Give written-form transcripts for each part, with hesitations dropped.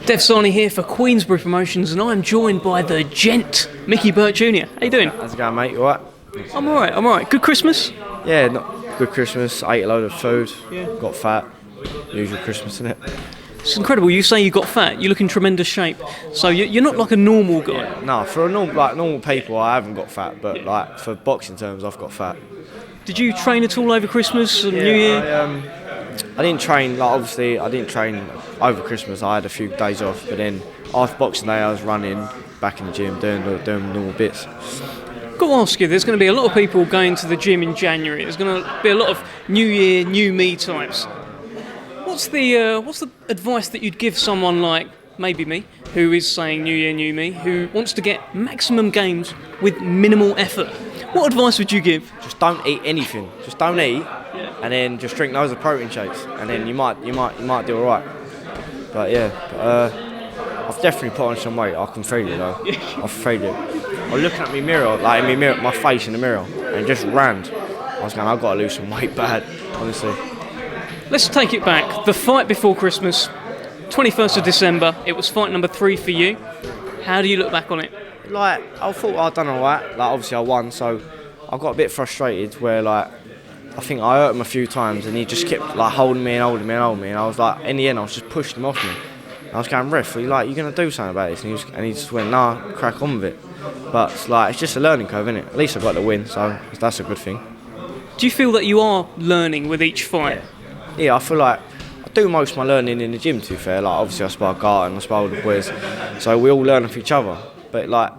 Dev Sani here for Queensberry Promotions, and I'm joined by the gent, Micky Burke Jr. How you doing? How's it going, mate? You alright? I'm alright. Good Christmas? Yeah, good Christmas. Ate a load of food. Yeah. Got fat. Usual Christmas, isn't it? It's incredible. You say you got fat. You look in tremendous shape. So you're not like a normal guy. Yeah. No, for normal people, I haven't got fat. But like for boxing terms, I've got fat. Did you train at all over Christmas and New Year? I didn't train. Like obviously, I didn't train over Christmas. I had a few days off. But then after Boxing Day, I was running back in the gym, doing normal bits. Got to ask you, there's going to be a lot of people going to the gym in January. There's going to be a lot of New Year, new me types. What's the advice that you'd give someone like maybe me, who is saying New Year, new me, who wants to get maximum gains with minimal effort? What advice would you give? Just don't eat anything. Just don't eat, and then just drink loads of protein shakes, and then you might do all right. But I've definitely put on some weight. I can feel it though. I feel it. I was looking at my mirror, my face in the mirror, and just ran. I was going, I've got to lose some weight bad, honestly. Let's take it back. The fight before Christmas, 21st of December. It was fight number 3 for you. How do you look back on it? Like, I thought I'd done all right. Like, obviously I won, so I got a bit frustrated where, like, I think I hurt him a few times and he just kept, like, holding me. And I was like, in the end, I was just pushing him off me. And I was going, ref, you're going to do something about this? And he just went, nah, crack on with it. But, it's just a learning curve, isn't it? At least I got the win, so that's a good thing. Do you feel that you are learning with each fight? Yeah, I feel like I do most of my learning in the gym, to be fair. Like, obviously I spar Garten, I spar with the boys, so we all learn off each other. But like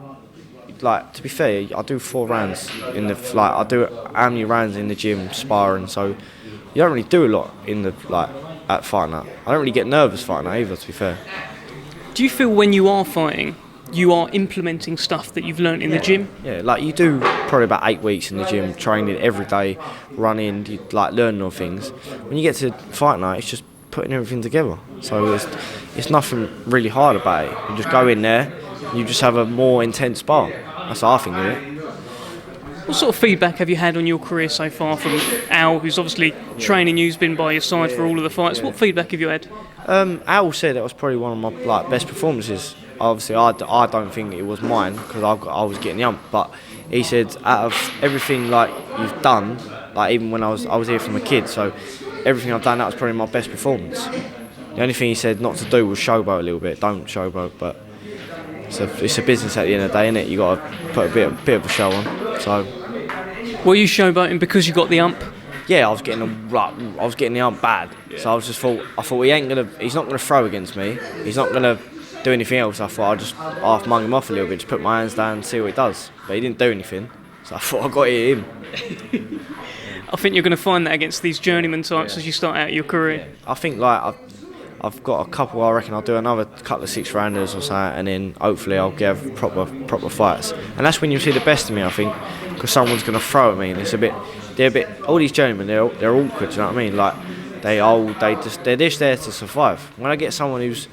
to be fair, I do 4 rounds in the I do how many rounds in the gym sparring, so you don't really do a lot in the at fight night. I don't really get nervous fight night either, to be fair. Do you feel when you are fighting, you are implementing stuff that you've learnt in the gym? Yeah, like you do probably about 8 weeks in the gym, training every day, running, you learning all things. When you get to fight night, it's just putting everything together. So it's nothing really hard about it. You just go in there, you just have a more intense spar. That's how I think of it. What sort of feedback have you had on your career so far from Al, who's obviously training you, who's been by your side for all of the fights? Yeah. What feedback have you had? Al said it was probably one of my best performances. Obviously, I don't think it was mine because I was getting the ump. But he said out of everything you've done, even when I was here from a kid, so everything I've done, that was probably my best performance. The only thing he said not to do was showboat a little bit. Don't showboat, but it's a business at the end of the day, innit? You got to put a bit of a show on. So, were you showboating because you got the ump? Yeah, I was getting the ump bad. So I thought he's not gonna throw against me. He's not gonna do anything else. I thought I'll just half mung him off a little bit, just put my hands down and see what he does. But he didn't do anything. So I thought I got it at him. I think you're going to find that against these journeyman types as you start out your career. Yeah. I think I've got a couple. I reckon I'll do another couple of 6 rounders or something, and then hopefully I'll get proper fights. And that's when you see the best of me, I think, because someone's going to throw at me, and they're a bit. All these journeymen, they're awkward. Do you know what I mean? They're just there to survive. When I get someone who's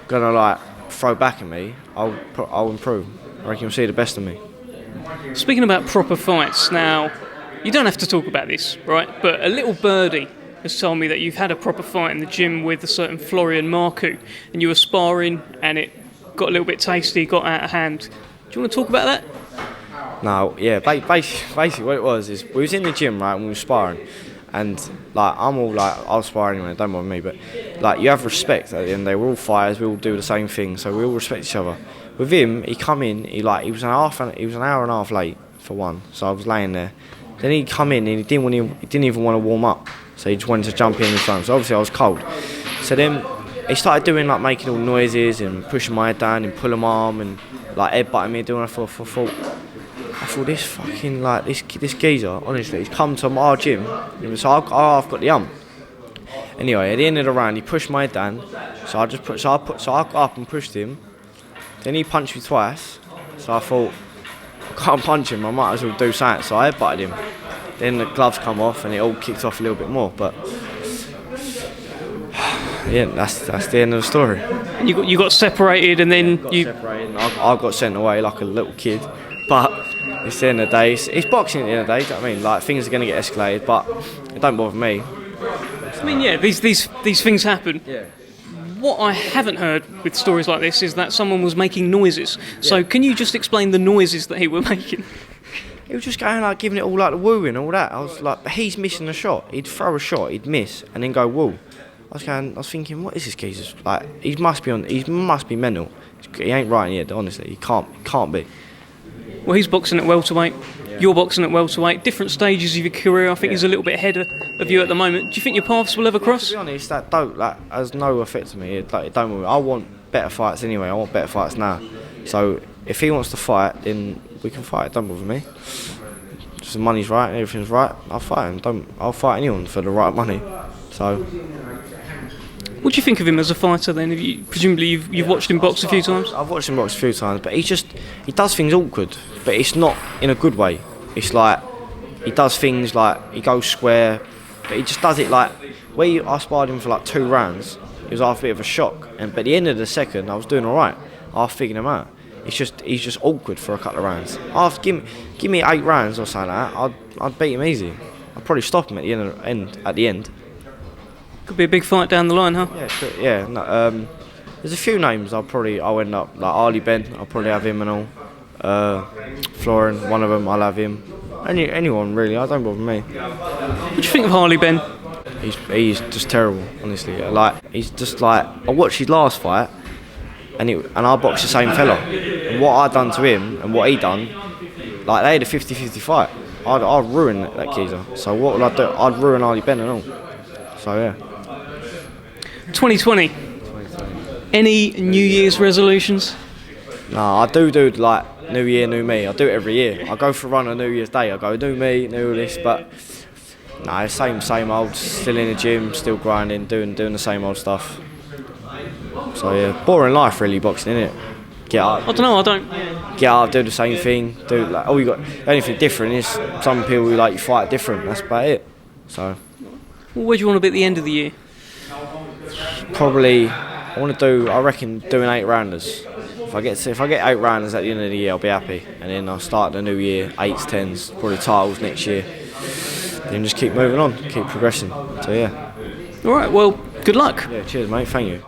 gonna throw back at me, I'll improve. I reckon you'll see the best of me. Speaking about proper fights, now you don't have to talk about this, right? But a little birdie has told me that you've had a proper fight in the gym with a certain Florian Marku, and you were sparring, and it got a little bit tasty, got out of hand. Do you want to talk about that? No, yeah. Basically, what it was is we was in the gym, right, and we were sparring. And I'm all I'll spar anyway, don't bother me. But you have respect at the end of the day. We're all fighters, we all do the same thing, so we all respect each other. With him, he come in, he was an hour and a half late for one, so I was laying there. Then he come in and he didn't even want to warm up, so he just wanted to jump in and front. So obviously I was cold. So then he started doing making all noises and pushing my head down and pulling my arm and headbutting me, doing I thought this fucking this geezer, honestly, he's come to our gym, so I've got the ump. Anyway, at the end of the round, he pushed my head down, so I got up and pushed him. Then he punched me twice, so I thought I can't punch him, I might as well do something. So I headbutted him. Then the gloves come off and it all kicked off a little bit more. But yeah, that's the end of the story. You got separated and then I got sent away like a little kid, but. It's the end of the day. It's boxing at the end of the day. Do you know what I mean? Things are going to get escalated, but it don't bother me. I mean, yeah, these things happen. Yeah. What I haven't heard with stories like this is that someone was making noises. So can you just explain the noises that he were making? He was just going like giving it all like the woo and all that. I was like, he's missing a shot. He'd throw a shot, he'd miss, and then go woo. I was thinking, what is this geezer? Like, he must be mental. He ain't right in the head, honestly. He can't be. Well, he's boxing at welterweight. You're boxing at welterweight. Different stages of your career. I think he's a little bit ahead of you at the moment. Do you think your paths will ever cross? To be honest, that has no effect to me. It don't worry. I want better fights anyway. I want better fights now. So if he wants to fight, then we can fight. Don't bother me. Just the money's right, everything's right. I'll fight him. I'll fight anyone for the right money. So. What do you think of him as a fighter then? Presumably you've watched him box a few times? I've watched him box a few times, but he does things awkward, but it's not in a good way. It's like, he does things like, he goes square, but he just does it like, I sparred him for like 2 rounds, it was after a bit of a shock, but at the end of the second, I was doing alright, I figured him out. He's just awkward for a couple of rounds. Give me 8 rounds or something like that, I'd beat him easy. I'd probably stop him at the end. Could be a big fight down the line, huh? Yeah, sure, yeah. No, there's a few names I'll end up, like Ali Ben, I'll probably have him and all. Florian, one of them, I'll have him. Anyone really, I don't bother me. What do you think of Harley Ben? He's just terrible, honestly. Like, he's just like, I watched his last fight, and I boxed the same fella. And what I done to him and what he done, like they had a 50-50 fight. I'd ruin that geezer. So what would I do? I'd ruin Ali Ben and all. So yeah. 2020. Any New Year's resolutions? No, I do like New Year, New Me. I do it every year. I go for a run on New Year's Day. I go new me, new this, but no, same old. Still in the gym, still grinding, doing the same old stuff. So yeah, boring life really, boxing, innit? Get up. I don't know. I don't. Get up, do the same thing. Do like all you got. Anything different is some people like you fight different. That's about it. So. Well, where do you want to be at the end of the year? Probably, I reckon doing 8 rounders. If I get 8 rounders at the end of the year, I'll be happy. And then I'll start the new year, 8s, 10s, probably titles next year. Then just keep moving on, keep progressing. So yeah. All right. Well, good luck. Yeah. Cheers, mate. Thank you.